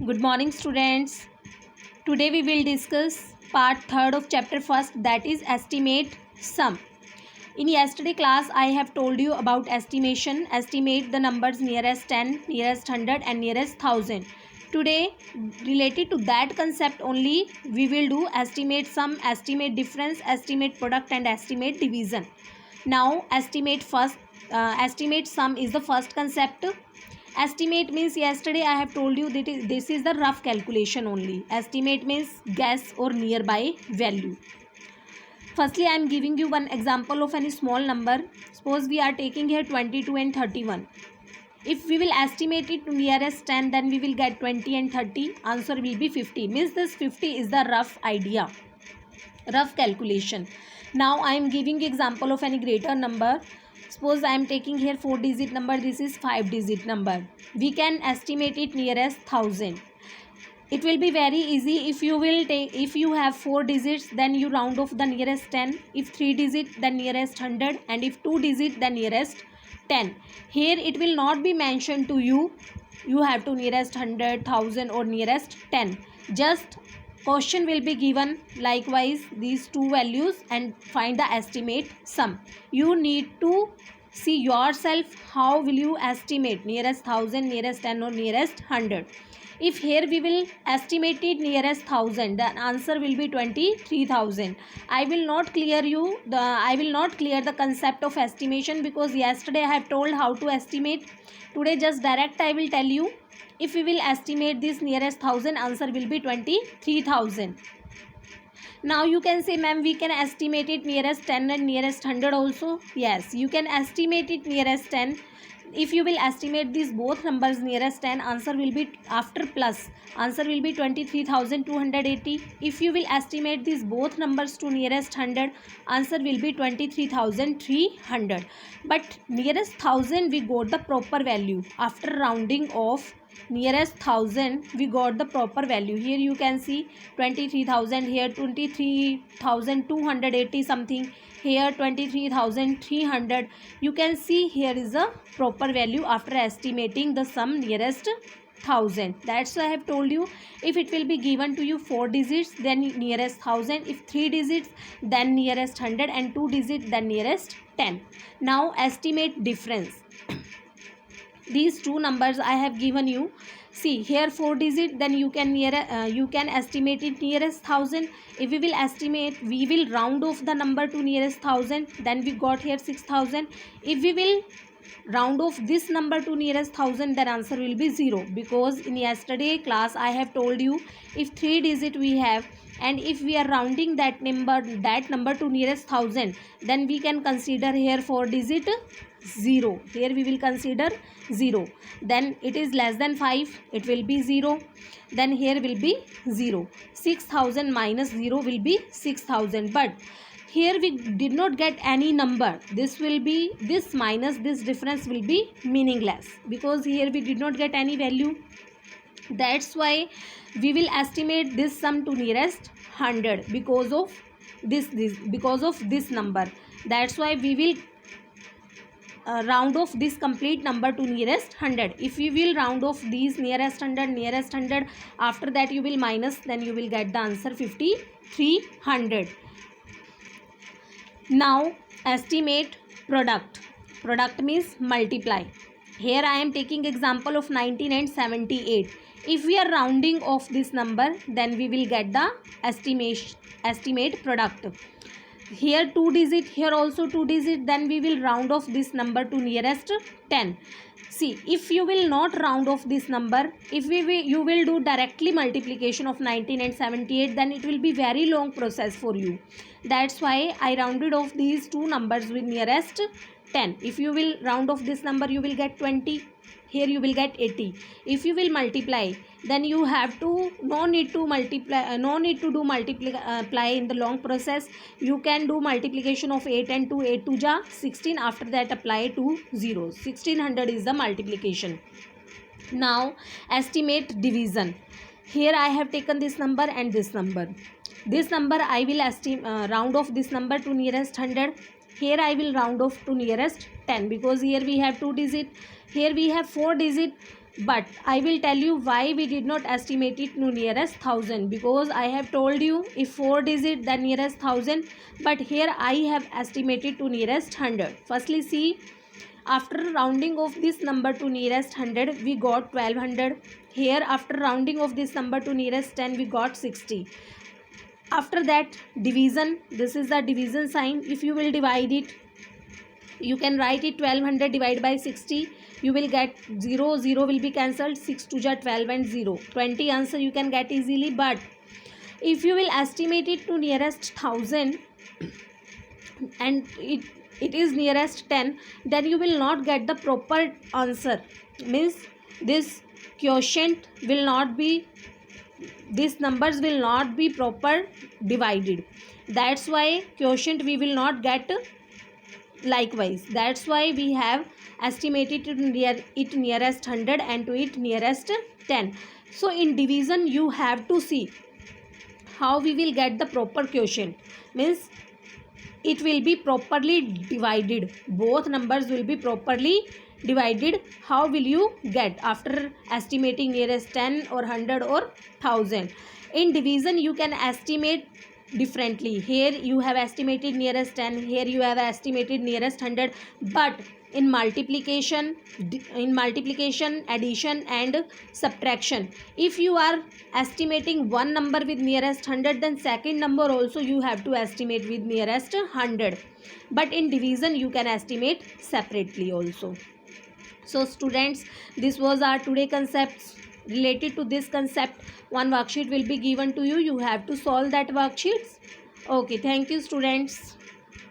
Good morning, students. Today we will discuss part 3rd of chapter 1st, that is estimate sum. In yesterday class I have told you about estimation. Estimate the numbers nearest 10, nearest 100 and nearest 1000. Today, related to that concept only, we will do estimate sum, estimate difference, estimate product and estimate division. Now estimate sum is the first concept. Estimate means yesterday I have told you that this is the rough calculation only. Estimate means guess or nearby value. Firstly, I am giving you one example of any small number. Suppose we are taking here 22 and 31. If we will estimate it to nearest 10, then we will get 20 and 30. Answer will be 50. Means this 50 is the rough idea, rough calculation. Now I am giving example of any greater number. Suppose I am taking here 4-digit number. This is 5-digit number. We can estimate it nearest 1000. It will be very easy. If you have 4 digits, then you round off the nearest 10. If 3 digit, then nearest 100, and if 2 digit, then nearest 10. Here it will not be mentioned to you have to nearest 100, 1000 or nearest 10. Just question will be given likewise these two values and find the estimate sum. You need to see yourself how will you estimate nearest 1000, nearest 10 or nearest 100. If here we will estimate it nearest 1000, the answer will be 23,000. I will not clear the concept of estimation because yesterday I have told how to estimate. Today just direct I will tell you. If we will estimate this nearest 1000, answer will be 23,000. Now you can say, ma'am, we can estimate it nearest 10 and nearest 100 also. Yes, you can estimate it nearest 10. If you will estimate these both numbers nearest 10, answer will be after plus. Answer will be 23,280. If you will estimate these both numbers to nearest 100, answer will be 23,300. But nearest 1000 we got the proper value. After rounding off nearest 1000 we got the proper value. Here you can see 23,000, here 23,280 something, here 23,300. You can see here is a proper value after estimating the sum nearest 1000. That's why I have told you, if it will be given to you 4 digits, then nearest 1000. If 3 digits, then nearest 100, and 2 digits, then nearest 10. Now estimate difference. These two numbers I have given you. See here 4 digit, then you can estimate it nearest 1000. If we will estimate, we will round off the number to nearest 1000, then we got here 6000. If we will round off this number to nearest 1000, then answer will be 0, because in yesterday class I have told you, if 3 digit we have and if we are rounding that number to nearest 1000, then we can consider here 4 digit 0. Here we will consider 0. Then it is less than 5, it will be 0. Then here will be 0. 6000 minus 0 will be 6000. But here we did not get any number. This minus this difference will be meaningless, because here we did not get any value. That's why we will estimate this sum to nearest 100 because of this number. That's why we will round off this complete number to nearest 100. If you will round off these nearest 100, after that you will minus, then you will get the answer 5300. Now estimate product. Product means multiply. Here I am taking example of 19 and 78. If we are rounding off this number, then we will get the estimate product. Here 2 digit, here also 2 digit, then we will round off this number to nearest 10. See, if you will not round off this number, if you will do directly multiplication of 19 and 78, then it will be very long process for you. That's why I rounded off these two numbers with nearest 10. If you will round off this number, you will get 20. Here you will get 80. If you will multiply, then you have to no need to do multiply in the long process. You can do multiplication of 8 and 2, 8 to ja 16. After that apply 2 zeros. 1600 is the multiplication. Now estimate division. Here I have taken this number and this number. This number I will round off this number to nearest 100. Here I will round off to nearest 10, because here we have 2 digit, here we have 4 digit. But I will tell you why we did not estimate it to nearest 1000, because I have told you if 4 digit then nearest 1000, but here I have estimated to nearest 100. Firstly, see, after rounding of this number to nearest 100 we got 1200. Here after rounding of this number to nearest 10 we got 60. After that division, this is the division sign. If you will divide it, you can write it 1200 divided by 60. You will get 0, 0 will be cancelled, 6 to 12 and 0, 20 answer you can get easily. But if you will estimate it to nearest 1000 and it is nearest 10, then you will not get the proper answer. Means this quotient will not be, these numbers will not be proper divided. That's why quotient we will not get likewise. That's why we have estimated it nearest 100 and to it nearest 10. So in division you have to see how we will get the proper quotient. Means it will be properly divided, both numbers will be properly divided. How will you get after estimating nearest 10 or 100 or 1000? In division you can estimate differently. Here you have estimated nearest 10, here you have estimated nearest 100. But in multiplication, addition and subtraction, if you are estimating one number with nearest 100, then second number also you have to estimate with nearest 100. But in division you can estimate separately also. So students, this was our today concepts. Related to this concept, one worksheet will be given to you. You have to solve that worksheets. Okay, thank you students.